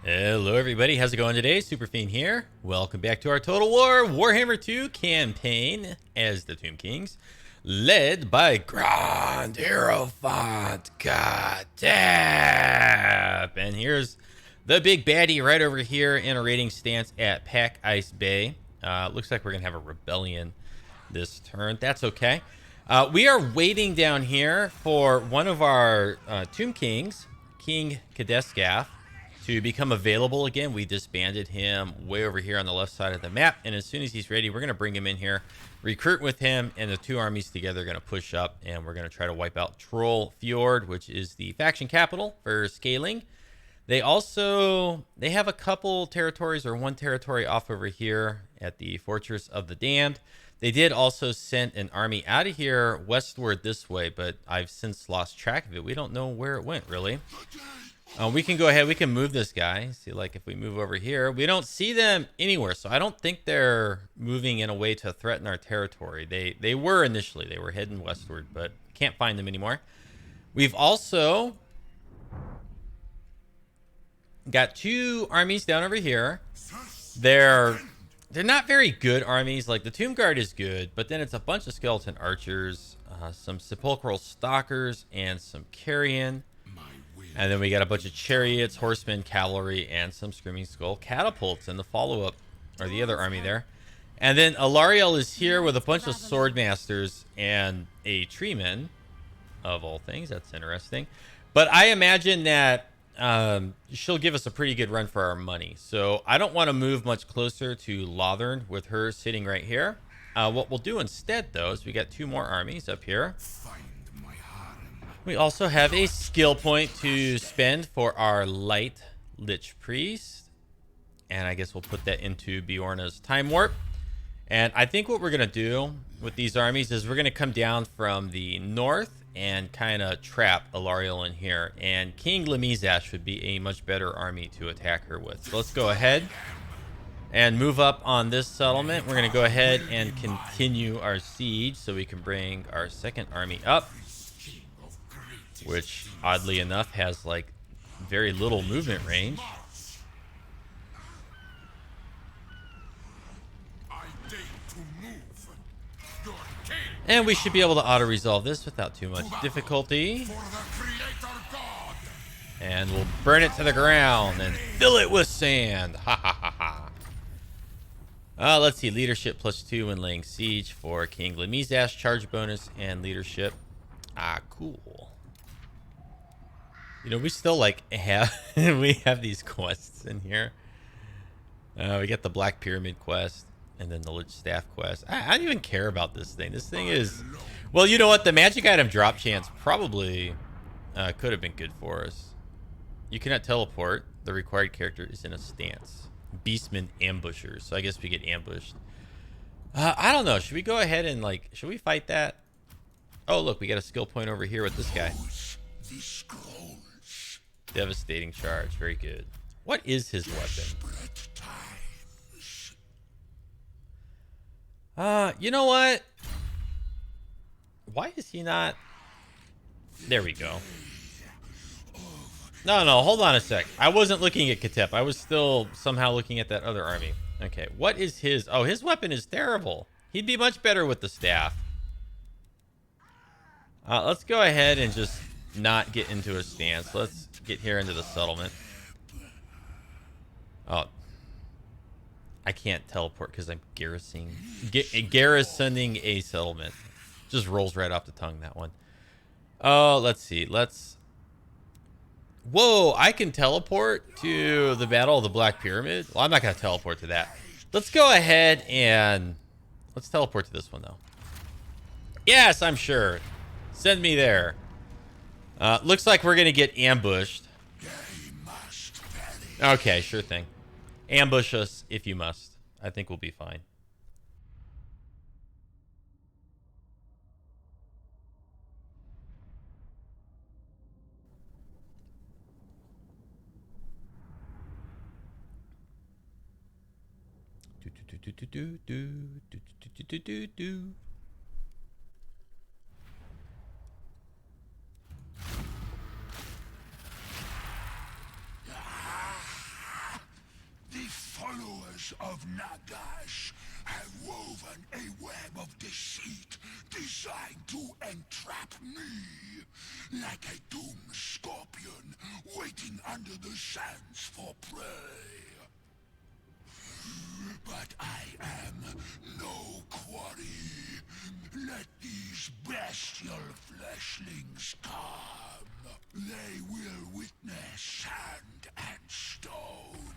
Hello everybody, how's it going today? Superfiend here. Welcome back to our Total War Warhammer 2 campaign as the Tomb Kings, led by Grand Hierophant Khatep. And here's the big baddie right over here in a raiding stance at Pack Ice Bay. Looks like we're gonna have a rebellion this turn. That's okay. We are waiting down here for one of our Tomb Kings, King Liche Staff, to become available again. We disbanded him way over here on the left side of the map, and as soon as he's ready, we're going to bring him in here, recruit with him, and the two armies together are going to push up, and we're going to try to wipe out Troll Fjord, which is the faction capital for Skaeling. They have a couple territories, or one territory off over here at the Fortress of the Damned. They did also send an army out of here westward this way, but I've since lost track of it. We don't know where it went, really. We can go ahead. We can move this guy. See, like if we move over here, we don't see them anywhere. So I don't think they're moving in a way to threaten our territory. They were initially. They were heading westward, but can't find them anymore. We've also got two armies down over here. They're not very good armies. Like the Tomb Guard is good, but then it's a bunch of skeleton archers, some sepulchral stalkers, and some carrion. And then we got a bunch of chariots, horsemen, cavalry, and some screaming skull catapults in the follow-up, or the other army there. And then Alariel is here with a bunch of sword masters and a treeman, of all things. That's interesting. But I imagine that she'll give us a pretty good run for our money. So I don't want to move much closer to Lothern with her sitting right here. What we'll do instead, though, is we got two more armies up here. We also have a skill point to spend for our light Lich Priest. And I guess we'll put that into Bjorna's Time Warp. And I think what we're going to do with these armies is we're going to come down from the north and kind of trap Alariel in here. And King Lemizash would be a much better army to attack her with. So let's go ahead and move up on this settlement. We're going to go ahead and continue our siege so we can bring our second army up, which oddly enough has like very little movement range. And we should be able to auto-resolve this without too much difficulty. And we'll burn it to the ground and fill it with sand. Ha ha ha ha. Let's see, leadership +2 when laying siege for King Lemizash, charge bonus and leadership. Cool. You know, we still like have we have these quests in here. We got the Black Pyramid quest and then the Liche Staff quest. I don't even care about this thing. This thing is, well, you know what? The magic item drop chance probably could have been good for us. You cannot teleport. The required character is in a stance. Beastmen ambushers. So I guess we get ambushed. I don't know. Should we go ahead and like, should we fight that? Oh, look, we got a skill point over here with this guy. Devastating charge. Very good. What is his weapon? You know what? Why is he not? There we go. No, hold on a sec. I wasn't looking at Khatep. I was still somehow looking at that other army. Okay, what is his? Oh, his weapon is terrible. He'd be much better with the staff. Let's go ahead and just not get into a stance. Let's get here into the settlement. Oh, I can't teleport because I'm garrisoning a settlement. Just rolls right off the tongue, that one. Oh, let's see. Whoa, I can teleport to the Battle of the Black Pyramid? Well, I'm not going to teleport to that. Let's go ahead and let's teleport to this one, though. Yes, I'm sure. Send me there. Looks like we're going to get ambushed. Okay, sure thing. Ambush us if you must. I think we'll be fine. elves of Nagash have woven a web of deceit designed to entrap me, like a doomed scorpion waiting under the sands for prey. But I am no quarry. Let these bestial fleshlings come. They will witness sand and stone.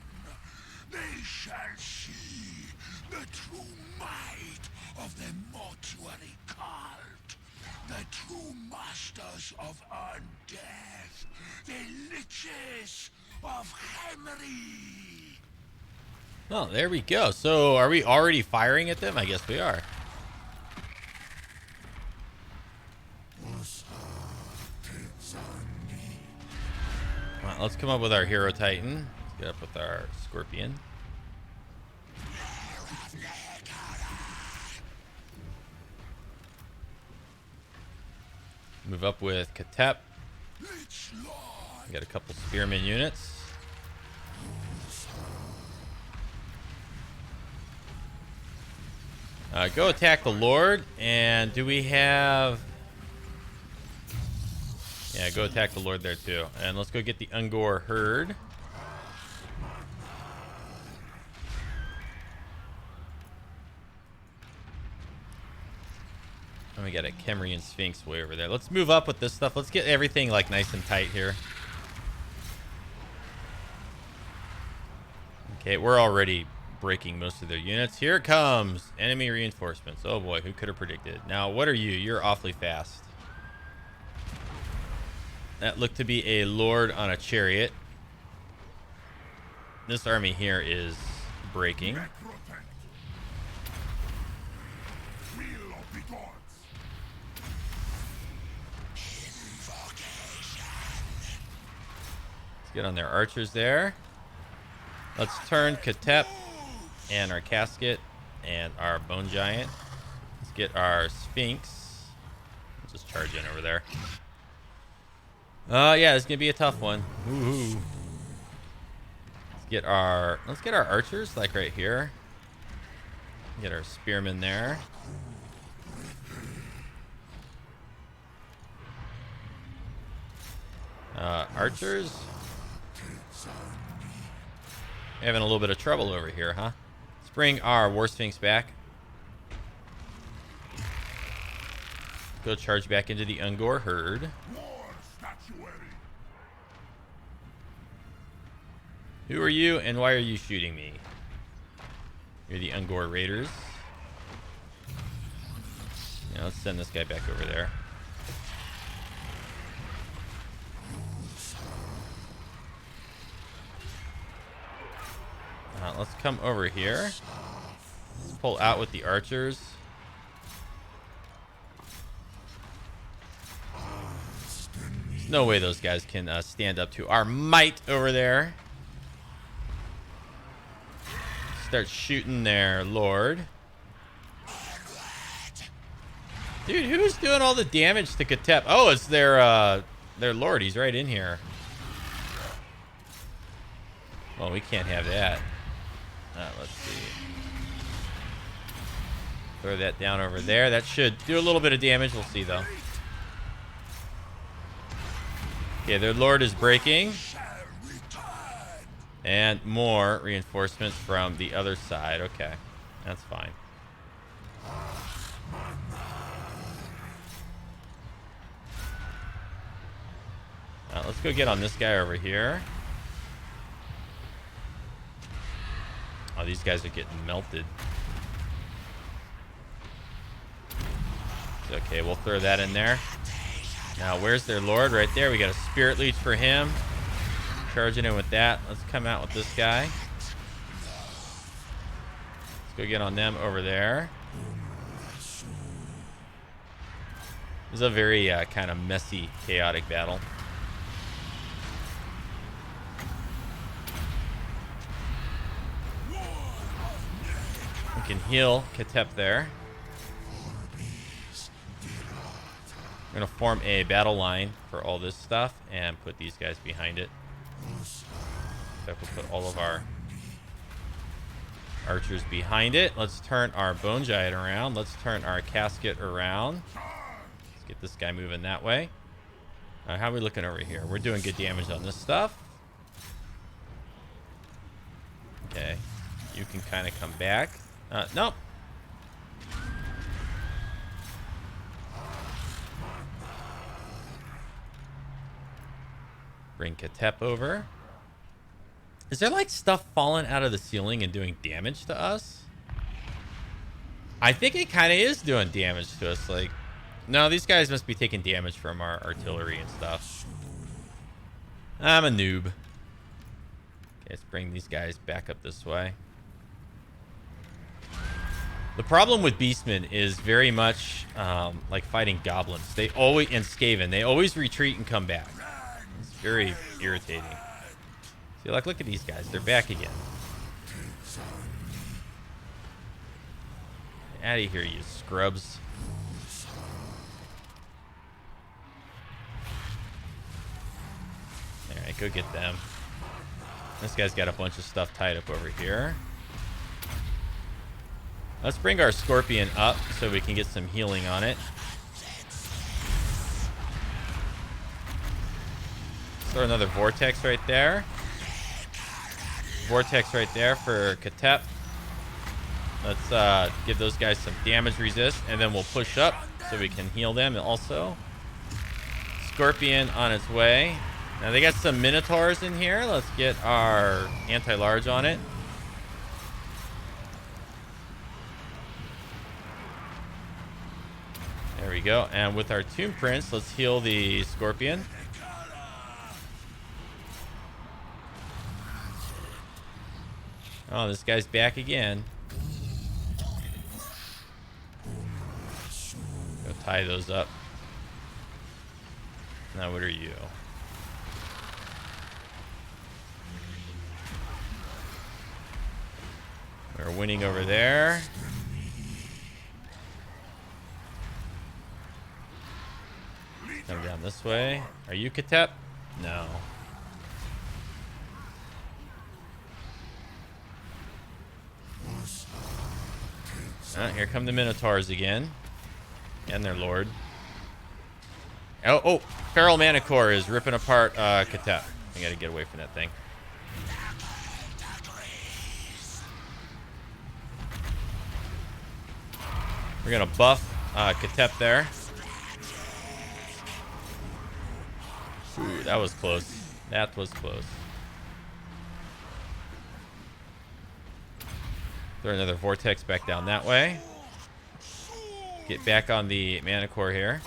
They shall see the true might of the mortuary cult, the true masters of undeath, the liches of Hemery. Oh, there we go. So are we already firing at them? I guess we are. All right, let's come up with our hero titan. Let's get up with our scorpion. Move up with Khatep. Got a couple spearman units. Go attack the Lord. And do we have... Yeah, go attack the Lord there too. And let's go get the Ungor herd. And we got a Kemrian Sphinx way over there. Let's move up with this stuff. Let's get everything like nice and tight here. Okay, we're already breaking most of their units. Here it comes. Enemy reinforcements. Oh boy, who could have predicted? Now, what are you? You're awfully fast. That looked to be a lord on a chariot. This army here is breaking. Let's get on their archers there. Let's turn Khatep and our casket and our bone giant. Let's get our Sphinx. Let's just charge in over there. Yeah, this is gonna be a tough one. Woohoo. Let's get our archers like right here. Get our spearmen there. Archers. Having a little bit of trouble over here, huh? Let's bring our War Sphinx back. Go charge back into the Ungor herd. Who are you and why are you shooting me? You're the Ungor raiders. Yeah, let's send this guy back over there. Let's come over here. Let's pull out with the archers. There's no way those guys can stand up to our might over there. Start shooting their lord. Dude, who's doing all the damage to Khatep? Oh, it's their lord. He's right in here. Well, we can't have that. Let's see. Throw that down over there. That should do a little bit of damage. We'll see, though. Okay, their lord is breaking. And more reinforcements from the other side. Okay, that's fine. Let's go get on this guy over here. Oh, these guys are getting melted. Okay, we'll throw that in there. Now, where's their lord? Right there. We got a spirit leech for him. Charging in with that. Let's come out with this guy. Let's go get on them over there. This is a very kind of messy, chaotic battle. We can heal Khatep there. We're going to form a battle line for all this stuff and put these guys behind it. So we'll put all of our Archers behind it. Let's turn our Bone Giant around. Let's turn our Casket around. Let's get this guy moving that way. How are we looking over here? We're doing good damage on this stuff. Okay. You can kind of come back. Nope. Bring Khatep over. Is there like stuff falling out of the ceiling and doing damage to us? I think it kind of is doing damage to us. Like, no, these guys must be taking damage from our artillery and stuff. I'm a noob. Okay, let's bring these guys back up this way. The problem with Beastmen is very much like fighting goblins. They always, and Skaven, they always retreat and come back. It's very irritating. See, like, look at these guys. They're back again. Get out of here, you scrubs. Alright, go get them. This guy's got a bunch of stuff tied up over here. Let's bring our Scorpion up so we can get some healing on it. Throw another Vortex right there. Vortex right there for Khatep. Let's give those guys some damage resist, and then we'll push up so we can heal them also. Scorpion on its way. Now they got some Minotaurs in here. Let's get our anti-large on it. There we go. And with our Tomb Prince, let's heal the Scorpion. Oh, this guy's back again. Go tie those up. Now, what are you? We're winning over there. Come down this way. Are you Khatep? No. Here come the Minotaurs again. And their lord. Oh, Feral Manticore is ripping apart Khatep. I gotta get away from that thing. We're gonna buff Khatep there. Ooh, that was close. That was close. Throw another Vortex back down that way. Get back on the Manticore here.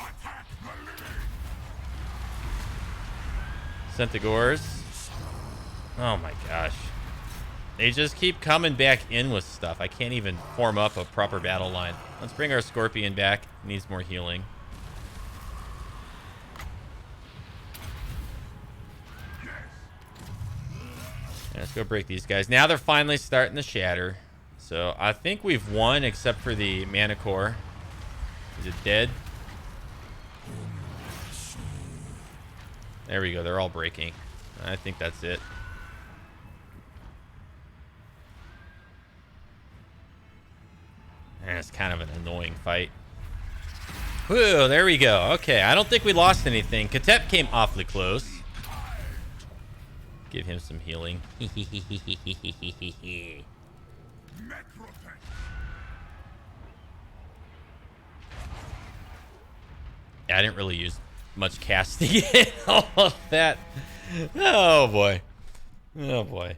Centaurs. Oh my gosh. They just keep coming back in with stuff. I can't even form up a proper battle line. Let's bring our Scorpion back. Needs more healing. Let's go break these guys. Now they're finally starting to shatter. So I think we've won except for the Manticore. Is it dead? There we go. They're all breaking. I think that's it. And it's kind of an annoying fight. Whew, there we go. Okay, I don't think we lost anything. Khatep came awfully close. Give him some healing. Yeah, I didn't really use much casting in all of that. Oh boy. Oh boy.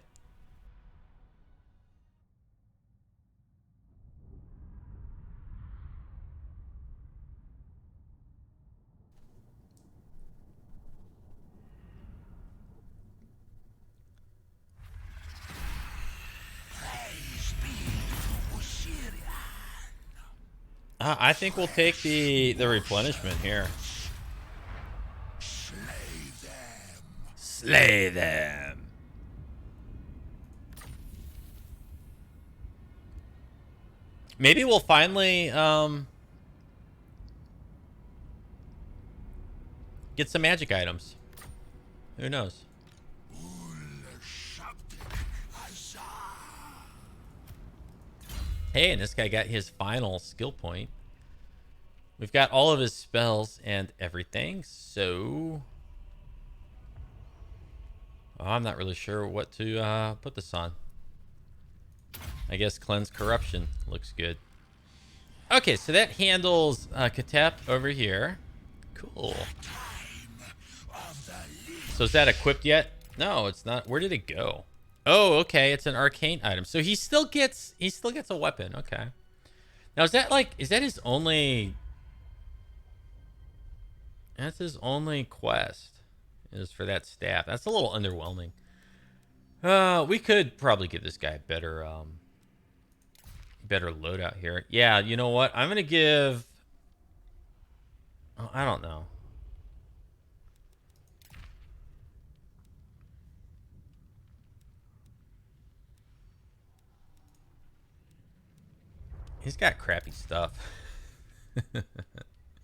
I think we'll take the replenishment here. Slay them. Maybe we'll finally get some magic items. Who knows? Hey, and this guy got his final skill point. We've got all of his spells and everything, so... Oh, I'm not really sure what to put this on. I guess Cleanse Corruption looks good. Okay, so that handles Khatep over here. Cool. So is that equipped yet? No, it's not. Where did it go? Oh, okay, it's an arcane item. So he still gets a weapon. Okay. Now is that his only? That's his only quest. Is for that staff. That's a little underwhelming. We could probably give this guy a better loadout here. Yeah, you know what? I'm gonna give. Oh, I don't know. He's got crappy stuff.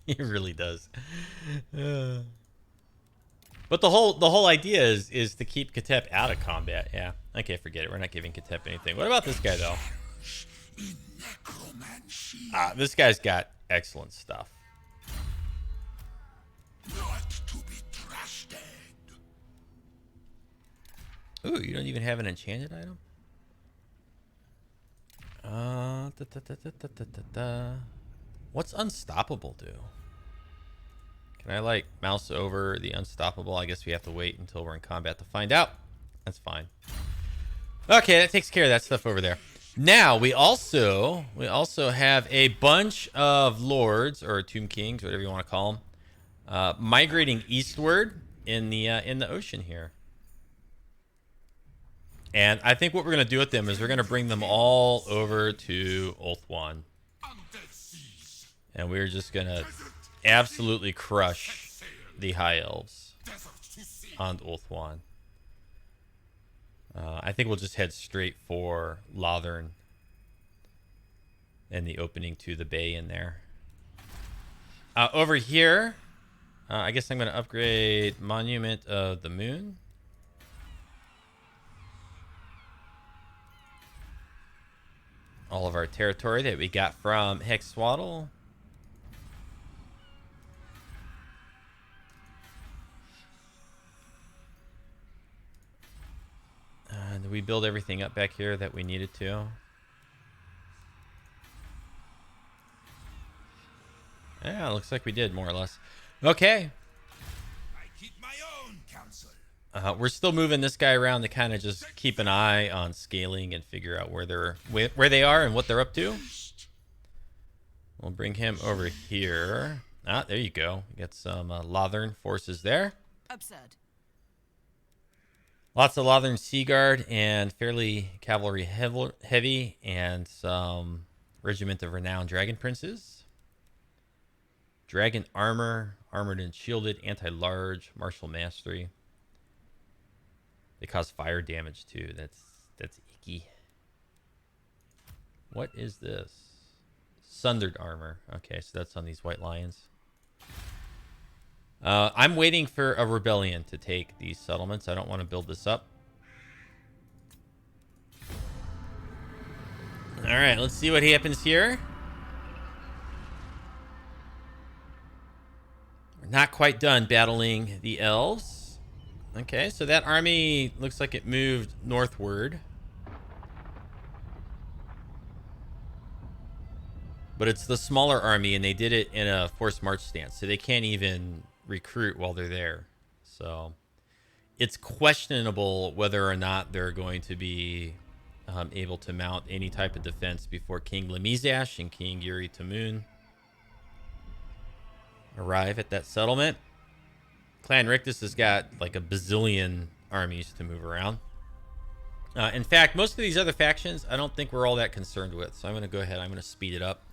He really does. But the whole idea is to keep Khatep out of combat. Yeah. Okay, forget it. We're not giving Khatep anything. What about this guy though? This guy's got excellent stuff. Not to be trusted. Ooh, you don't even have an enchanted item? What's Unstoppable do? Can I like mouse over the Unstoppable? I guess we have to wait until we're in combat to find out. That's fine. Okay, that takes care of that stuff over there. Now we also have a bunch of lords or tomb kings, whatever you want to call them, migrating eastward in the ocean here. And I think what we're going to do with them is we're going to bring them all over to Ulthuan. And we're just going to absolutely crush the High Elves on Ulthuan. I think we'll just head straight for Lothern and the opening to the bay in there. Over here, I guess I'm going to upgrade Monument of the Moon. All of our territory that we got from Hex Swaddle. Did we build everything up back here that we needed to? Yeah, looks like we did, more or less. Okay. I keep my own counsel. We're still moving this guy around to kind of just keep an eye on scaling and figure out where they are and what they're up to. We'll bring him over here. There you go. Get some Lothern forces there. Absurd. Lots of Lothern Sea Guard and fairly cavalry heavy and some Regiment of Renowned Dragon Princes. Dragon Armor, Armored and Shielded, Anti-Large, Martial Mastery. They cause fire damage too. That's icky. What is this? Sundered Armor. Okay, so that's on these White Lions. I'm waiting for a rebellion to take these settlements. I don't want to build this up. All right, let's see what happens here. We're not quite done battling the elves. Okay, so that army looks like it moved northward. But it's the smaller army, and they did it in a forced march stance, so they can't even recruit while they're there. So it's questionable whether or not they're going to be able to mount any type of defense before King Lemizash and King Yuri Tamun arrive at that settlement. Clan Rictus has got like a bazillion armies to move around. In fact, most of these other factions, I don't think we're all that concerned with. So I'm going to go ahead. I'm going to speed it up.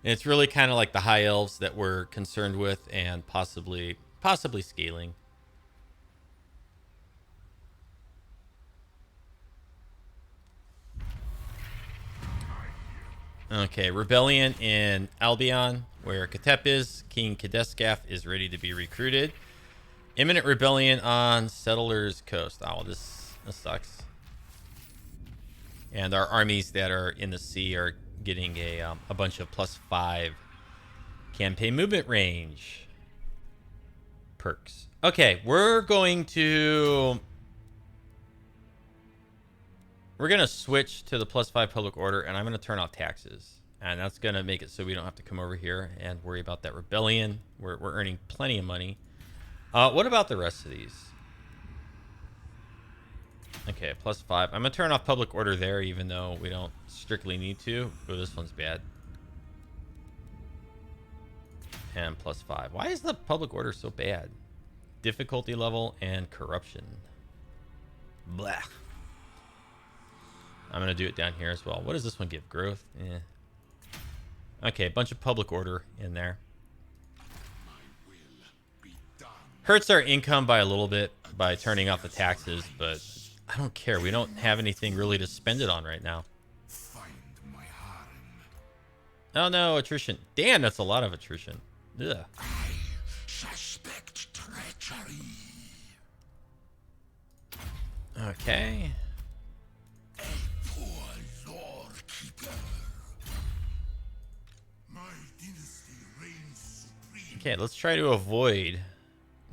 And it's really kind of like the High Elves that we're concerned with, and possibly Skaeling. Okay, Rebellion in Albion, where Khatep is. King Gigabyte is ready to be recruited. Imminent rebellion on Settlers Coast. Oh, this sucks. And our armies that are in the sea are getting a bunch of +5 campaign movement range perks. Okay, we're gonna switch to the +5 public order, and I'm gonna turn off taxes, and that's gonna make it so we don't have to come over here and worry about that rebellion. We're earning plenty of money. What about the rest of these? Okay, +5. I'm gonna turn off public order there, even though we don't strictly need to. Oh, this one's bad. And +5. Why is the public order so bad? Difficulty level and corruption. Blah. I'm gonna do it down here as well. What does this one give? Growth? Eh. Okay, a bunch of public order in there. Hurts our income by a little bit by turning off the taxes, but I don't care. We don't have anything really to spend it on right now. Oh no, attrition. Damn, that's a lot of attrition. Ugh. I suspect treachery. Okay. A poor lord keeper. My dynasty reigns supreme. Okay, let's try to avoid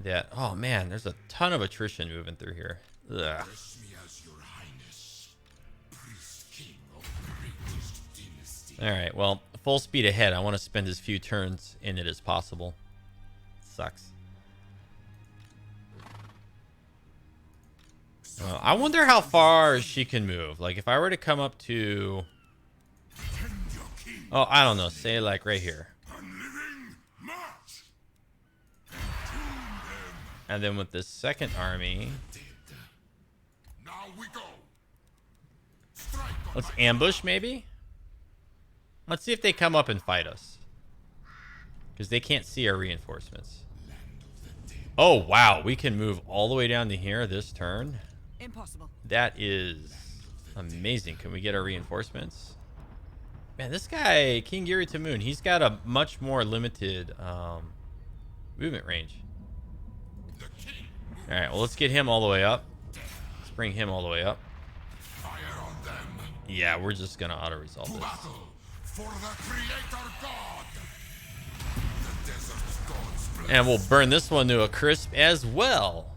that. Oh man, there's a ton of attrition moving through here. Ugh. Bless me as your highness, priest king of greatest dynasty. All right, well, full speed ahead. I want to spend as few turns in it as possible. Sucks. I wonder how far she can move. Like, if I were to come up to... Oh, I don't know. Say, like, right here. And then with this second army... Now we go. Let's ambush, maybe? Let's see if they come up and fight us. Because they can't see our reinforcements. Oh, wow. We can move all the way down to here this turn. Impossible. That is amazing. Can we get our reinforcements? Man, this guy, King Giri Tamoon, he's got a much more limited movement range. All right, well, let's get him all the way up. Let's bring him all the way up. Fire on them. Yeah, we're just going to auto-resolve this. Battle for the Creator God. The desert's gods bless. And we'll burn this one to a crisp as well.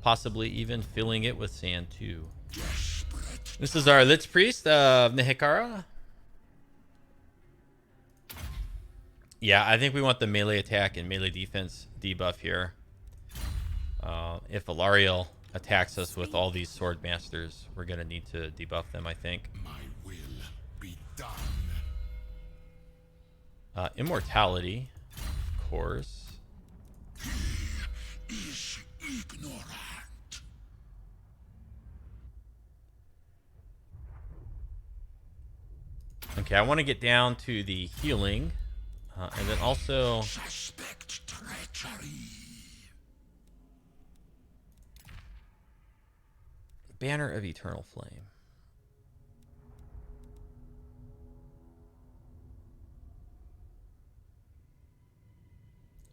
Possibly even filling it with sand, too. Desperate. This is our Lich Priest of Nehekara. Yeah, I think we want the melee attack and melee defense debuff here. If Alariel attacks us with all these sword masters, we're going to need to debuff them, I think. My will be done. Immortality, of course. He is ignorant. Okay, I want to get down to the healing. And then also... Suspect treachery. Banner of Eternal Flame.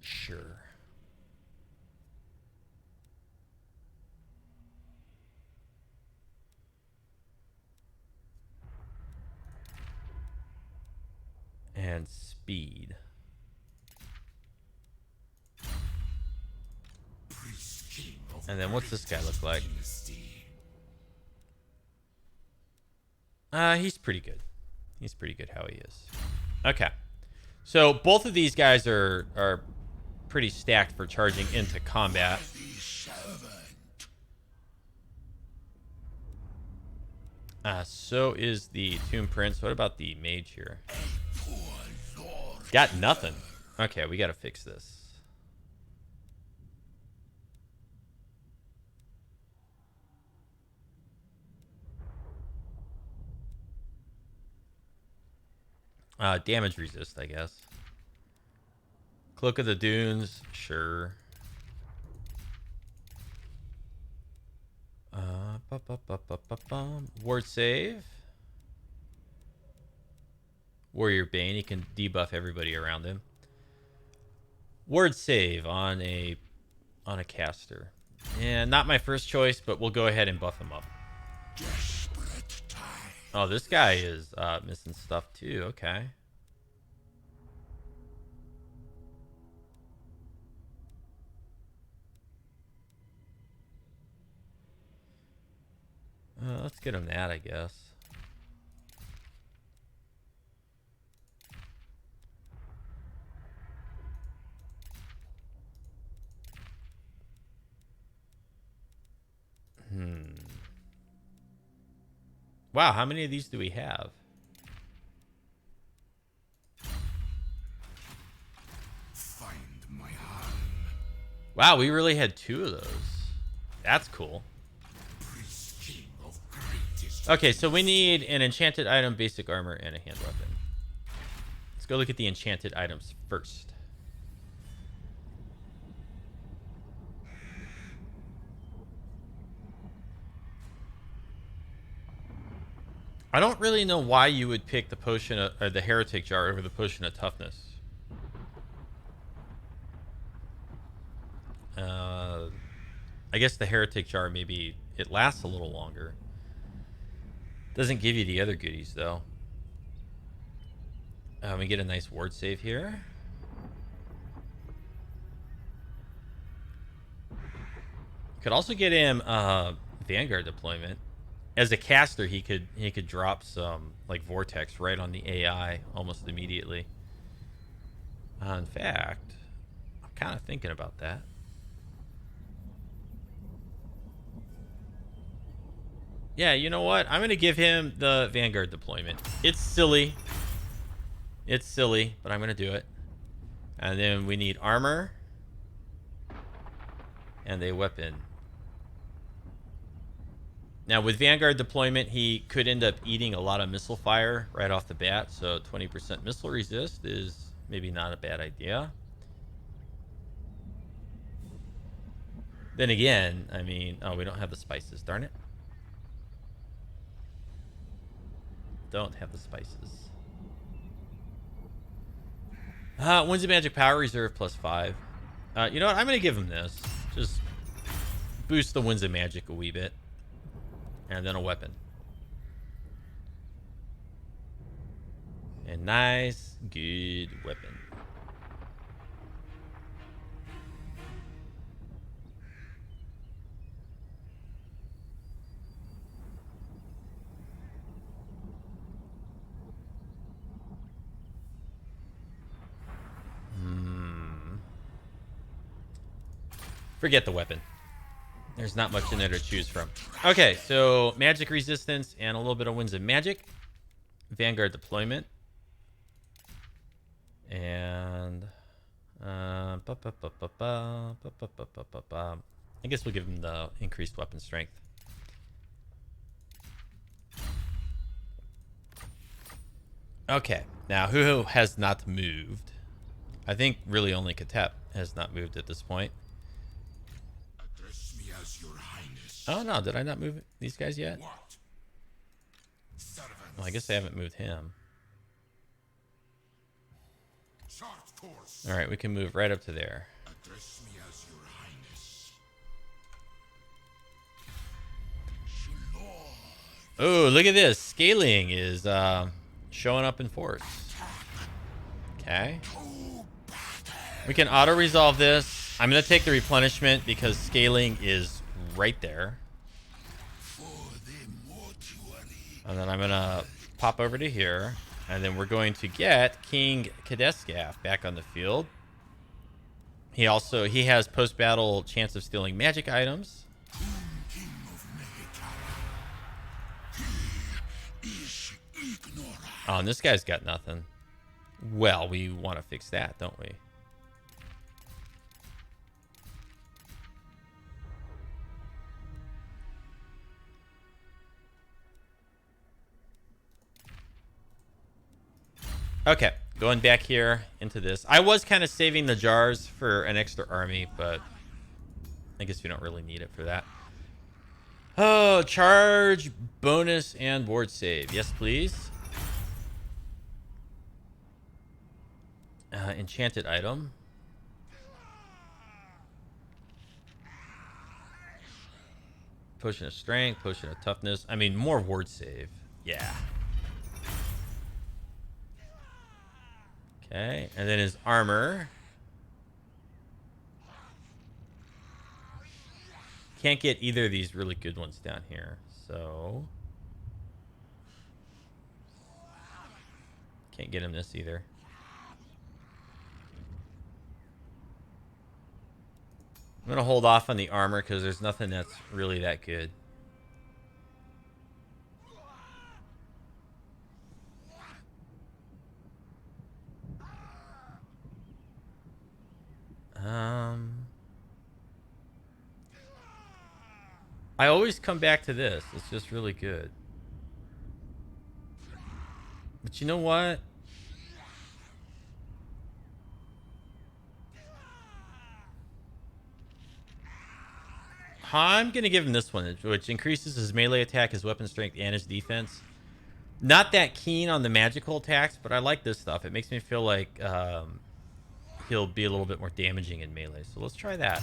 Sure. And speed. And then what's this guy look like? He's pretty good. He's pretty good how he is. Okay. So both of these guys are pretty stacked for charging into combat. So is the Tomb Prince. What about the mage here? Got nothing. Okay, we got to fix this. Damage resist, I guess. Cloak of the Dunes, sure. Ward save. Warrior Bane, he can debuff everybody around him. Ward save on a caster. And not my first choice, but we'll go ahead and buff him up. Desperate times. Oh, this guy is missing stuff too. Okay. Let's get him that, I guess. Wow, how many of these do we have? Find my hand. Wow, we really had 2 of those. That's cool. Okay, so we need an enchanted item, basic armor, and a hand weapon. Let's go look at the enchanted items first. I don't really know why you would pick the potion of, or the heretic jar over the potion of toughness. I guess the heretic jar, maybe it lasts a little longer. Doesn't give you the other goodies though. We get a nice ward save here. Could also get him Vanguard deployment. As a caster, he could drop some like vortex right on the AI almost immediately. In fact, I'm kind of thinking about that. Yeah, you know what? I'm going to give him the Vanguard deployment. It's silly. It's silly, but I'm going to do it. And then we need armor and a weapon. Now, with Vanguard deployment, he could end up eating a lot of missile fire right off the bat. So 20% missile resist is maybe not a bad idea. Then again, I mean, oh, we don't have the spices. Darn it. Don't have the spices. Winds of Magic Power Reserve +5. You know what? I'm going to give him this. Just boost the Winds of Magic a wee bit. And then a weapon. A nice, good weapon. Forget the weapon. There's not much in there to choose from. Okay, so magic resistance and a little bit of Winds of Magic. Vanguard deployment. And I guess we'll give him the increased weapon strength. Okay, now who has not moved? I think really only Khatep has not moved at this point. Address me as your highness. Oh no, did I not move these guys yet? What? Well, I guess I haven't moved him. All right, we can move right up to there. Address me as your highness. Oh, look at this. Skaeling is showing up in force. Okay. We can auto-resolve this. I'm going to take the replenishment because Skaeling is right there. And then I'm going to pop over to here. And then we're going to get King Liche Staff back on the field. He has post-battle chance of stealing magic items. Oh, and this guy's got nothing. Well, we want to fix that, don't we? Okay, going back here into this. I was kind of saving the jars for an extra army, but I guess we don't really need it for that. Oh, charge, bonus, and ward save. Yes, please. Enchanted item. Potion of strength, potion of toughness. I mean, more ward save. Yeah. Okay, and then his armor. Can't get either of these really good ones down here, so can't get him this either. I'm gonna hold off on the armor because there's nothing that's really that good. I always come back to this. It's just really good. But you know what? I'm going to give him this one, which increases his melee attack, his weapon strength, and his defense. Not that keen on the magical attacks, but I like this stuff. It makes me feel like he'll be a little bit more damaging in melee. So let's try that.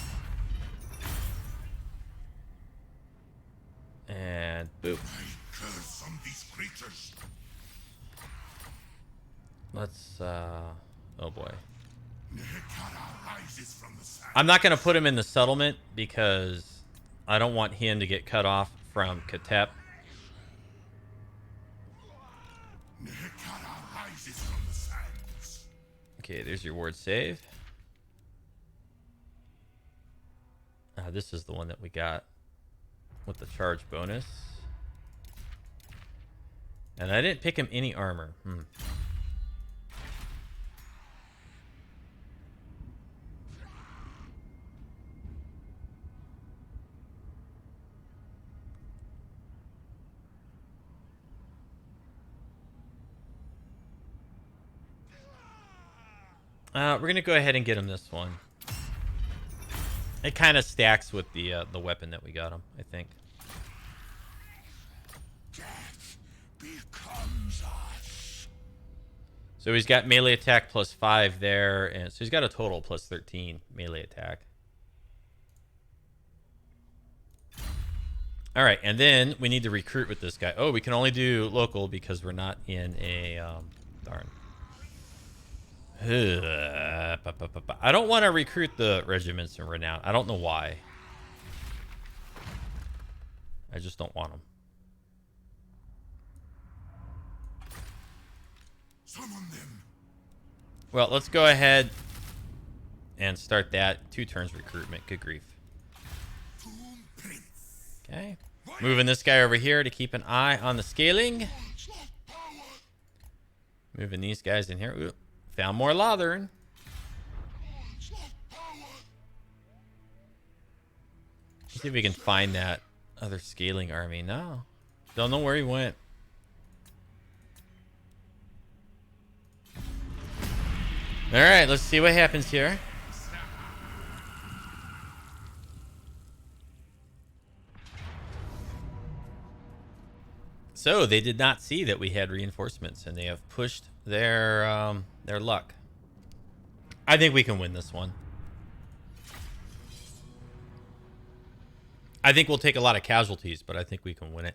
And boop. Let's, oh boy. I'm not going to put him in the settlement because I don't want him to get cut off from Khatep. Okay, there's your ward save. This is the one that we got with the charge bonus. And I didn't pick him any armor. We're gonna go ahead and get him this one. It kind of stacks with the weapon that we got him, I think. Death becomes us. So he's got melee attack plus 5 there, and so he's got a total plus 13 melee attack. All right, and then we need to recruit with this guy. Oh, we can only do local because we're not in a darn. I don't want to recruit the regiments in Renown. I don't know why. I just don't want them. Summon them. Well, let's go ahead and start that. 2 turns recruitment. Good grief. Okay. Moving this guy over here to keep an eye on the Skaeling. Moving these guys in here. Ooh. Found more Lothern. Let's see if we can find that other Skaeling army. No. Don't know where he went. Alright, let's see what happens here. So they did not see that we had reinforcements, and they have pushed their luck. I think we can win this one. I think we'll take a lot of casualties, but I think we can win it.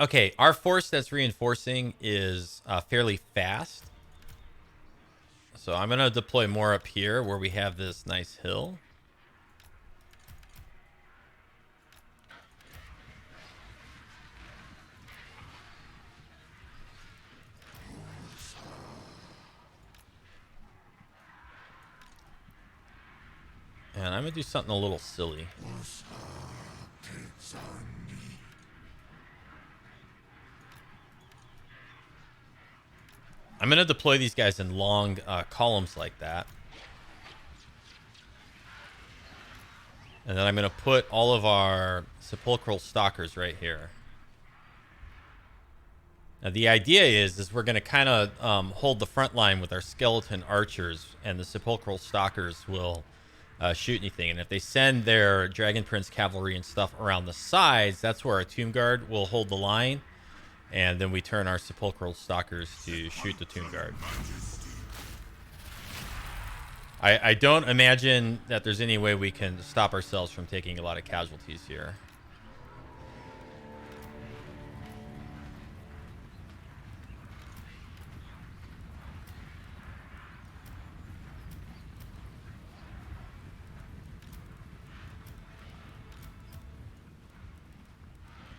Okay, our force that's reinforcing is fairly fast. So I'm going to deploy more up here where we have this nice hill. And I'm going to do something a little silly. I'm going to deploy these guys in long columns like that. And then I'm going to put all of our sepulchral stalkers right here. Now, the idea is we're going to kind of hold the front line with our skeleton archers, and the sepulchral stalkers will shoot anything. And if they send their Dragon Prince cavalry and stuff around the sides, that's where our Tomb Guard will hold the line. And then we turn our sepulchral stalkers to shoot the Tomb Guard. I don't imagine that there's any way we can stop ourselves from taking a lot of casualties here.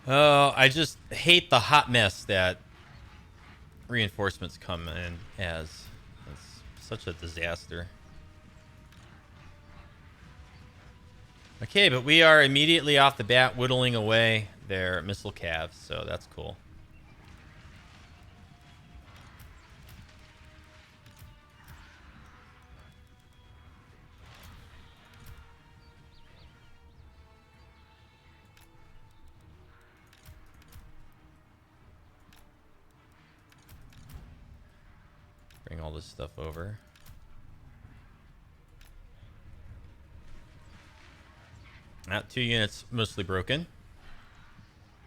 Oh, I just hate the hot mess that reinforcements come in as. It's such a disaster. Okay, but we are immediately off the bat whittling away their missile calves, so that's cool. Bring all this stuff over. Now, 2 units mostly broken.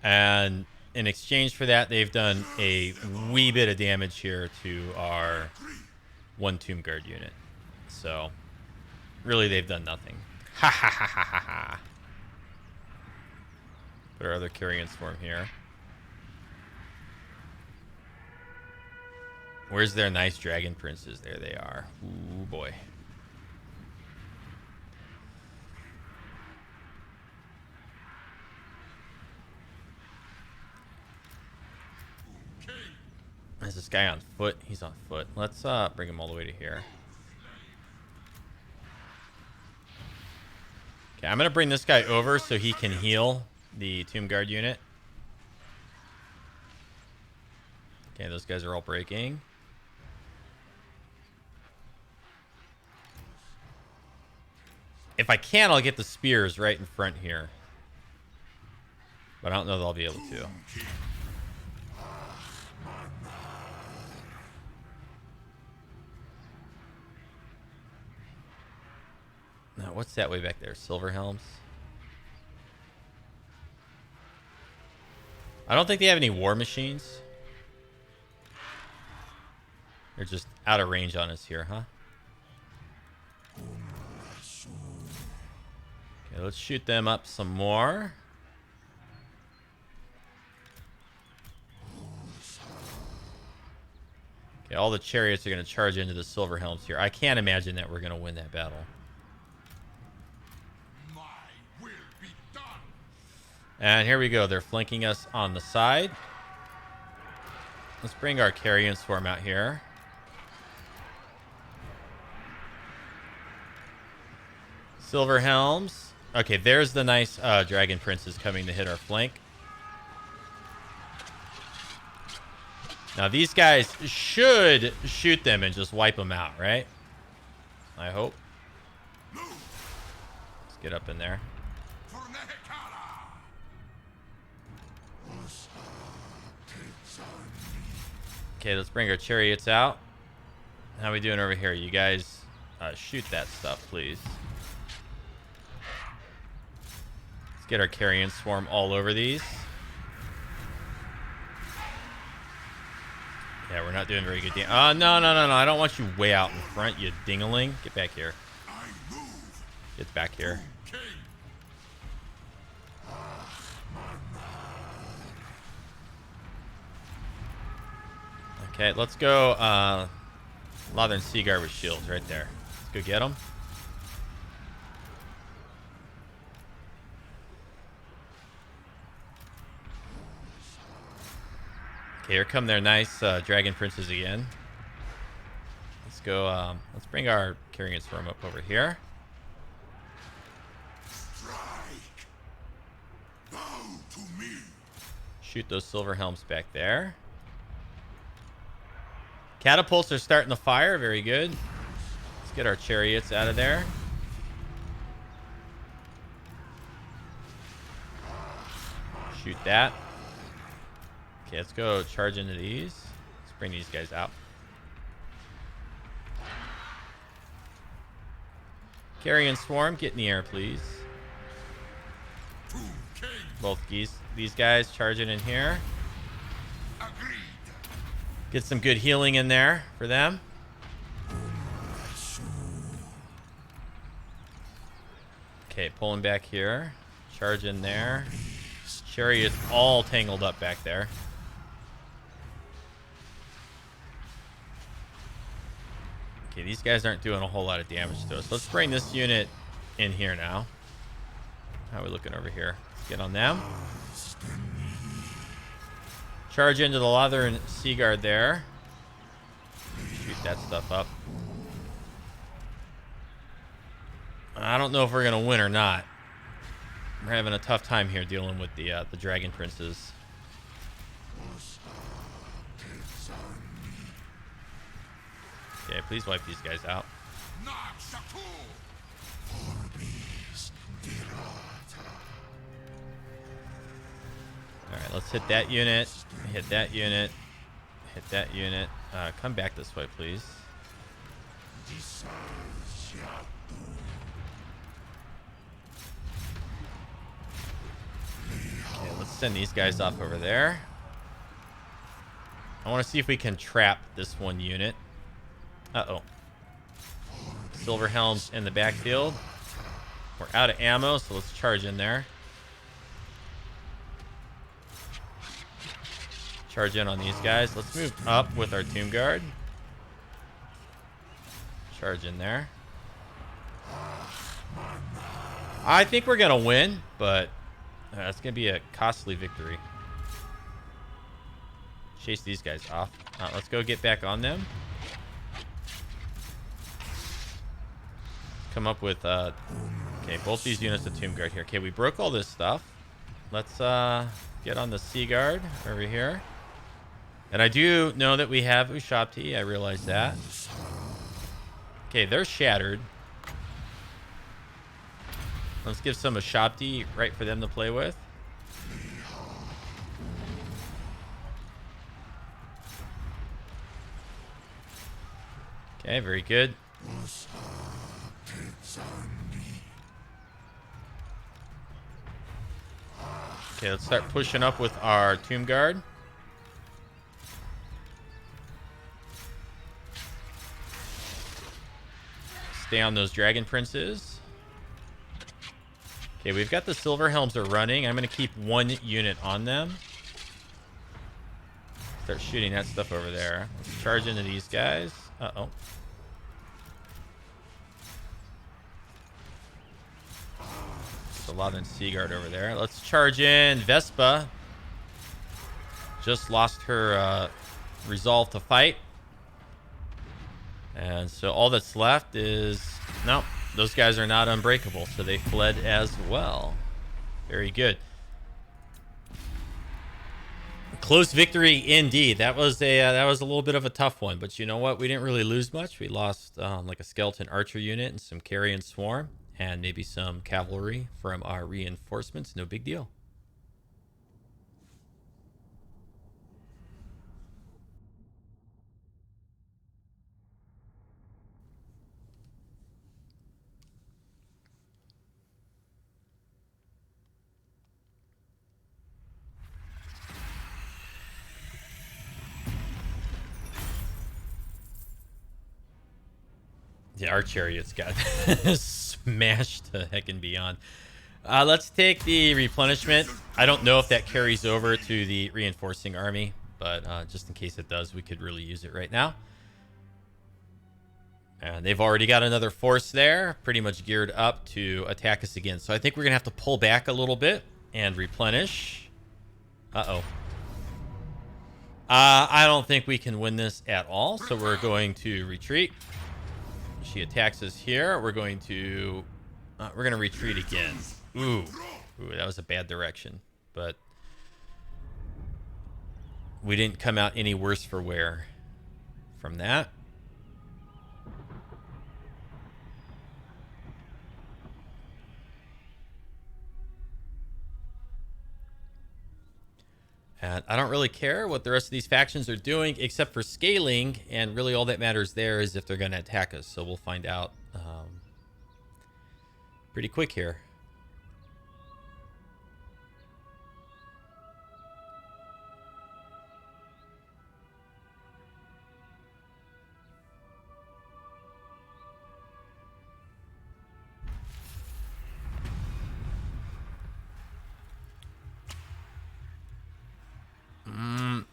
And in exchange for that, they've done a wee bit of damage here to our 1 Tomb Guard unit. So, really, they've done nothing. Ha ha ha ha ha ha. Put our other carrion swarm here. Where's their nice dragon princes? There they are. Ooh, boy. Is this guy on foot? He's on foot. Let's bring him all the way to here. Okay, I'm going to bring this guy over so he can heal the Tomb Guard unit. Okay, those guys are all breaking. If I can, I'll get the spears right in front here. But I don't know that I'll be able to. Now, what's that way back there? Silver Helms? I don't think they have any war machines. They're just out of range on us here, huh? Okay, let's shoot them up some more. Okay, all the chariots are going to charge into the Silver Helms here. I can't imagine that we're going to win that battle. And here we go. They're flanking us on the side. Let's bring our carrion swarm out here. Silver Helms. Okay, there's the nice dragon princes coming to hit our flank. Now these guys should shoot them and just wipe them out, right? I hope. Let's get up in there. Okay, let's bring our chariots out. How are we doing over here? You guys shoot that stuff, please. Let's get our carrion swarm all over these. Yeah, we're not doing very good. No. I don't want you way out in front, you dingaling. Get back here. Get back here. Okay, let's go Lothern Seaguard with shields right there. Let's go get them. Okay, here come their nice dragon princes again. Let's go, let's bring our carrion swarm up over here. Shoot those silver helms back there. Catapults are starting the fire. Very good. Let's get our chariots out of there. Shoot that. Okay, let's go charge into these. Let's bring these guys out. Carrion Swarm, get in the air, please. Both these guys charging in here. Get some good healing in there for them. Okay, pulling back here. Charge in there. Chariot's all tangled up back there. Okay, these guys aren't doing a whole lot of damage to us. Let's bring this unit in here now. How are we looking over here? Let's get on them. Charge into the Lothern Sea Guard there. Shoot that stuff up. I don't know if we're going to win or not. We're having a tough time here dealing with the Dragon Princes. Okay, please wipe these guys out. Alright, let's hit that unit. Hit that unit. Hit that unit. Come back this way, please. Okay, let's send these guys off over there. I want to see if we can trap this one unit. Uh-oh. Silver Helms in the backfield. We're out of ammo, so let's charge in there. Charge in on these guys. Let's move up with our Tomb Guard. Charge in there. I think we're going to win, but it's going to be a costly victory. Chase these guys off. Let's go get back on them. Come up with... okay, both these units of Tomb Guard here. Okay, we broke all this stuff. Let's get on the Sea Guard over here. And I do know that we have Ushabti. I realize that. Okay, they're shattered. Let's give some Ushabti right for them to play with. Okay, very good. Okay, let's start pushing up with our Tomb Guard. Stay on those Dragon Princes. Okay, we've got the Silver Helms are running. I'm going to keep one unit on them. Start shooting that stuff over there. Let's charge into these guys. Uh-oh. There's a Lothern Sea Guard over there. Let's charge in Vespa. Just lost her resolve to fight. And so all that's left is... Nope, those guys are not unbreakable, so they fled as well. Very good. Close victory indeed. That was a little bit of a tough one, but you know what? We didn't really lose much. We lost like a skeleton archer unit and some carrion swarm and maybe some cavalry from our reinforcements. No big deal. Yeah, our chariots got smashed to heck and beyond. Let's take the replenishment. I don't know if that carries over to the reinforcing army, but just in case it does, we could really use it right now. And they've already got another force there, pretty much geared up to attack us again. So I think we're going to have to pull back a little bit and replenish. Uh-oh. I don't think we can win this at all, so we're going to retreat. She attacks us here. We're going to retreat again. Ooh, that was a bad direction, but we didn't come out any worse for wear from that. And I don't really care what the rest of these factions are doing except for scaling, and really all that matters there is if they're going to attack us. So we'll find out pretty quick here.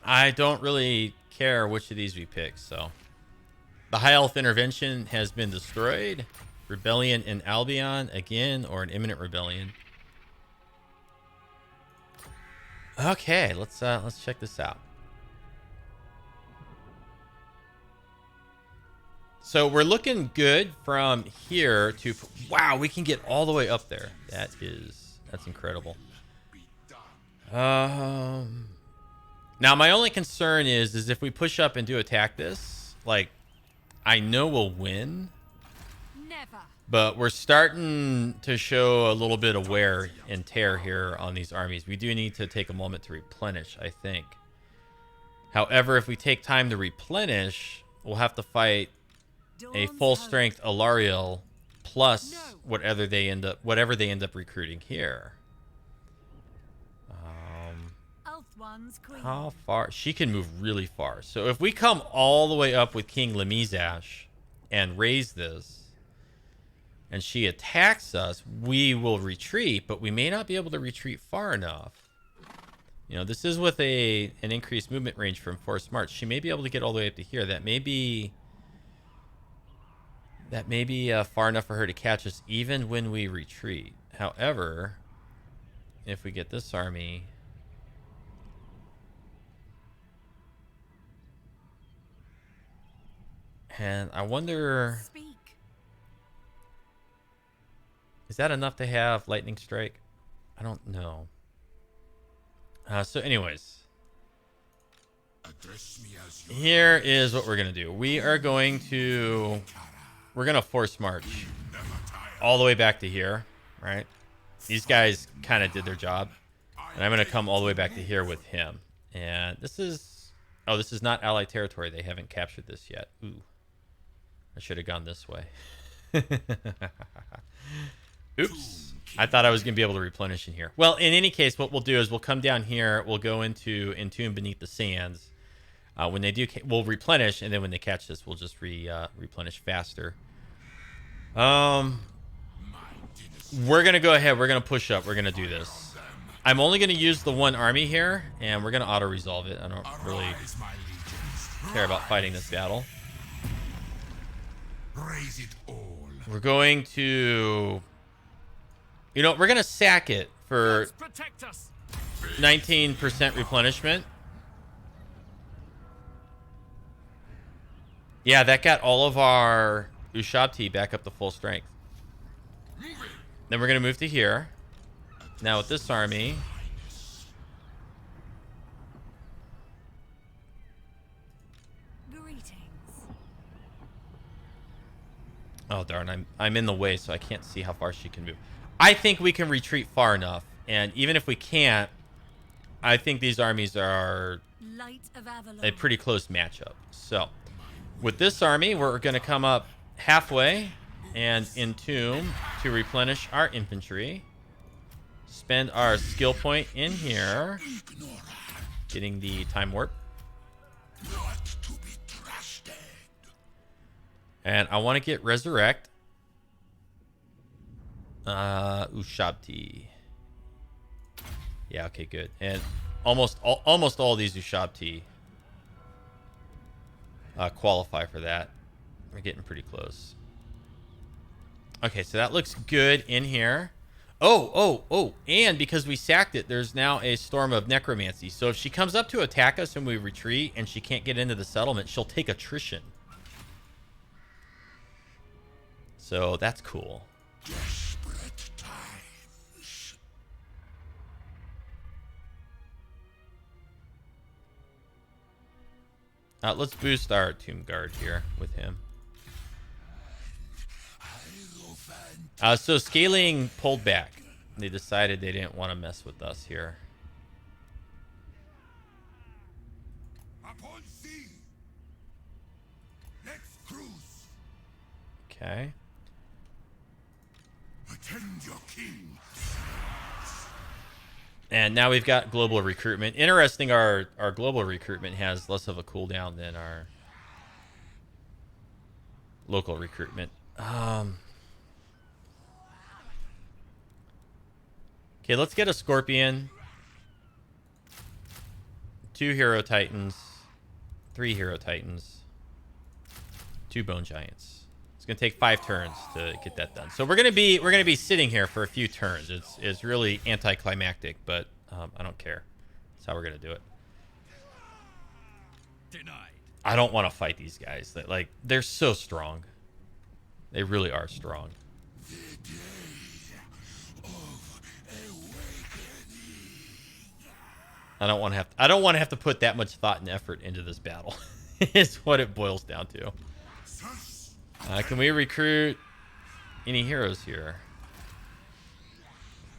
I don't really care which of these we pick, so. The High Elf Intervention has been destroyed. Rebellion in Albion, again, or an imminent rebellion. Okay, let's check this out. So we're looking good from here to... Wow, we can get all the way up there. That's incredible. Now, my only concern is if we push up and do attack this, like, I know we'll win. Never. But we're starting to show a little bit of wear and tear here on these armies. We do need to take a moment to replenish, I think. However, if we take time to replenish, we'll have to fight a full-strength Alariel plus whatever they end up recruiting here. How far? She can move really far. So if we come all the way up with King Lemizash and raise this, and she attacks us, we will retreat, but we may not be able to retreat far enough. You know, this is with an increased movement range from Forced March. She may be able to get all the way up to here. That may be far enough for her to catch us even when we retreat. However, if we get this army... And I wonder... Is that enough to have Lightning Strike? I don't know. So anyways. Here is what we're going to do. We're going to force march all the way back to here, right? These guys kind of did their job. And I'm going to come all the way back to here with him. And this is... Oh, this is not Allied territory. They haven't captured this yet. Ooh. I should have gone this way. Oops. I thought I was going to be able to replenish in here. Well, in any case, what we'll do is we'll come down here. We'll go into Entomb Beneath the Sands. When they do, we'll replenish, and then when they catch this, we'll just replenish faster. We're going to go ahead. We're going to push up. We're going to do this. I'm only going to use the one army here, and we're going to auto-resolve it. I don't really care about fighting this battle. Raise it all. We're going to... You know, we're going to sack it for 19% replenishment. Yeah, that got all of our Ushabti back up to full strength. Then we're going to move to here. Now with this army... Oh, darn. I'm in the way, so I can't see how far she can move. I think we can retreat far enough. And even if we can't, I think these armies are a pretty close matchup. So, with this army, we're going to come up halfway and entomb to replenish our infantry. Spend our skill point in here. Getting the time warp. And I want to get Resurrect. Ushabti. Yeah, okay, good. And almost all these Ushabti qualify for that. We're getting pretty close. Okay, so that looks good in here. Oh, and because we sacked it, there's now a storm of necromancy. So if she comes up to attack us and we retreat and she can't get into the settlement, she'll take attrition. So that's cool. Desperate times. Let's boost our Tomb Guard here with him. So Skaeling pulled back. They decided they didn't want to mess with us here. Upon sea. Let's cruise. Okay. Attend your king. And now we've got global recruitment. Interesting, our global recruitment has less of a cooldown than our local recruitment. Okay, let's get a Scorpion. 2 Hero Titans. 3 Hero Titans. 2 Bone Giants. It's gonna take 5 turns to get that done. So we're gonna be sitting here for a few turns. It's really anticlimactic, but I don't care. That's how we're gonna do it. Denied. I don't want to fight these guys. They're so strong. They really are strong. I don't want to have to put that much thought and effort into this battle. Is what it boils down to. Can we recruit any heroes here?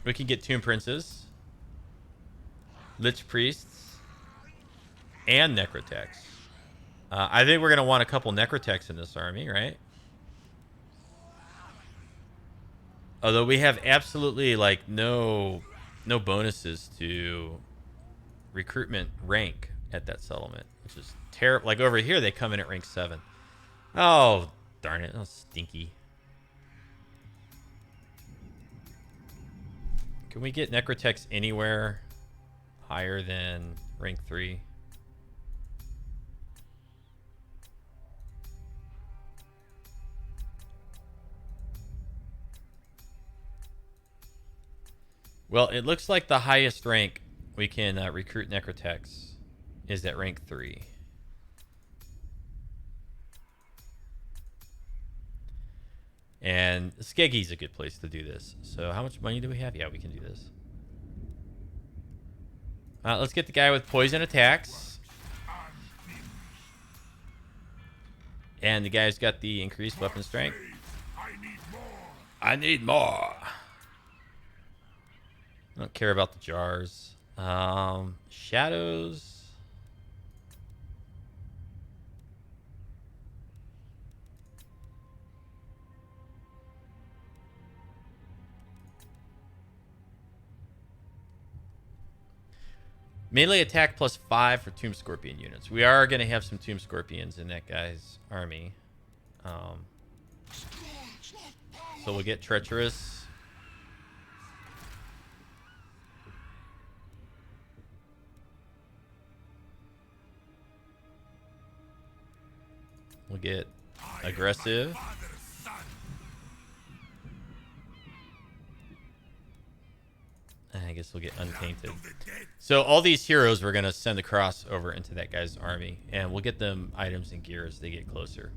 We can get Tomb Princes, Lich Priests, and Necrotechs. I think we're going to want a couple Necrotechs in this army, right? Although we have absolutely like no bonuses to recruitment rank at that settlement, which is terrible. Like over here, they come in at rank 7. Oh, darn it. Oh, stinky. Can we get Necrotechs anywhere higher than rank 3? Well, it looks like the highest rank we can recruit Necrotechs is at rank 3. And Skeggie's a good place to do this. So how much money do we have? Yeah, we can do this. Let's get the guy with poison attacks. And the guy's got the increased weapon strength. I need more. I don't care about the jars. Shadows. Melee attack +5 for Tomb Scorpion units. We are going to have some Tomb Scorpions in that guy's army. So we'll get Treacherous. We'll get Aggressive. I guess we'll get Untainted. So all these heroes we're going to send across over into that guy's army. And we'll get them items and gear as they get closer.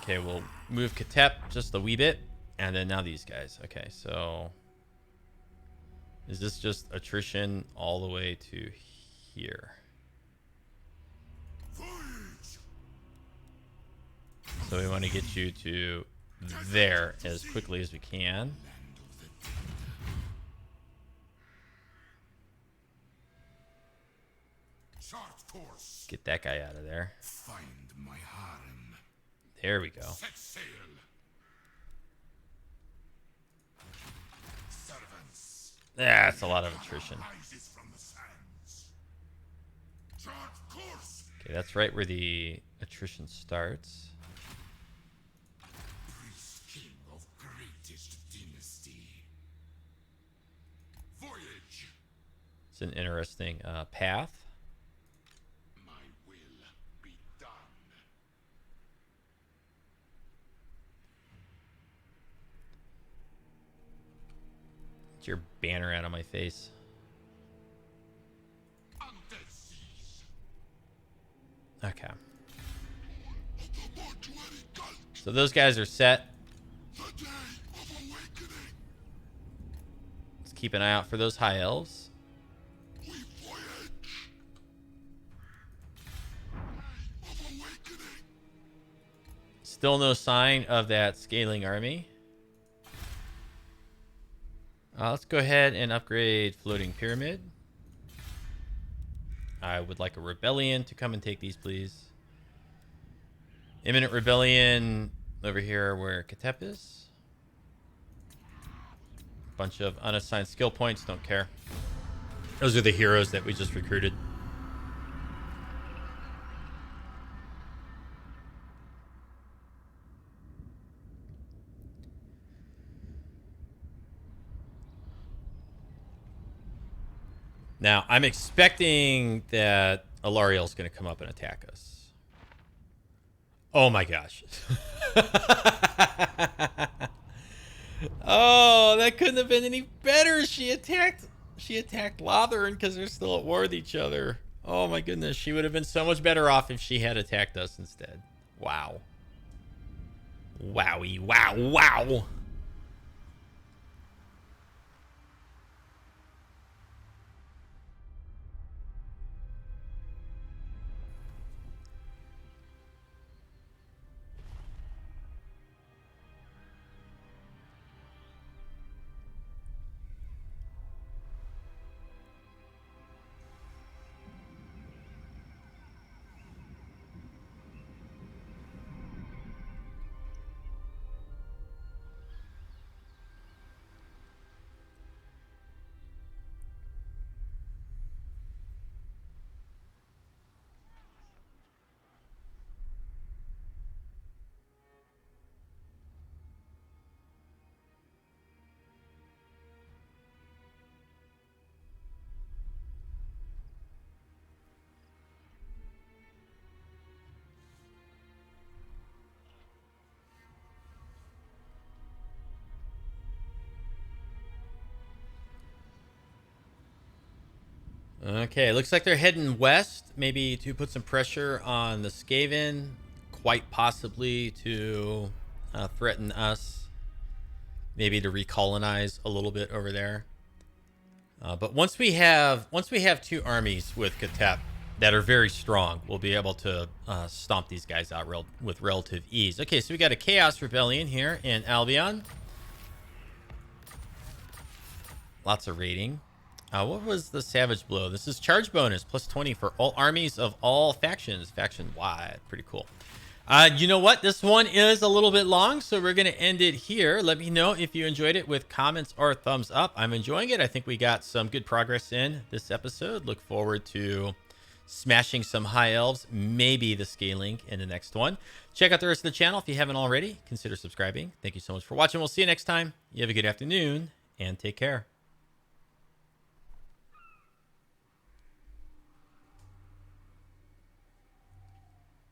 Okay, we'll move Khatep just a wee bit. And then now these guys. Okay, so... is this just attrition all the way to here? So we want to get you to there as quickly as we can. Get that guy out of there. Find my harem. There we go. Set sail. That's a lot of attrition. Okay, that's right where the attrition starts. Of greatest dynasty. Voyage. It's an interesting path. My will be done. Get your banner out of my face. Okay. So those guys are set. Let's keep an eye out for those high elves. Still no sign of that Skaeling army. Let's go ahead and upgrade Floating Pyramid. I would like a Rebellion to come and take these, please. Imminent Rebellion over here where Khatep is. Bunch of unassigned skill points, don't care. Those are the heroes that we just recruited. Now, I'm expecting that Alariel's going to come up and attack us. Oh my gosh. Oh, that couldn't have been any better. She attacked Lothern because they're still at war with each other. Oh my goodness, she would have been so much better off if she had attacked us instead. Wow. Wowie, wow, wow. Okay, looks like they're heading west, maybe to put some pressure on the Skaven, quite possibly to threaten us, maybe to recolonize a little bit over there. But once we have two armies with Khatep that are very strong, we'll be able to stomp these guys out with relative ease. Okay, so we got a Chaos Rebellion here in Albion. Lots of raiding. What was the Savage Blow? This is charge bonus, plus 20 for all armies of all factions, faction-wide. Pretty cool. You know what? This one is a little bit long, so we're going to end it here. Let me know if you enjoyed it with comments or thumbs up. I'm enjoying it. I think we got some good progress in this episode. Look forward to smashing some high elves, maybe the Skaeling in the next one. Check out the rest of the channel if you haven't already. Consider subscribing. Thank you so much for watching. We'll see you next time. You have a good afternoon, and take care.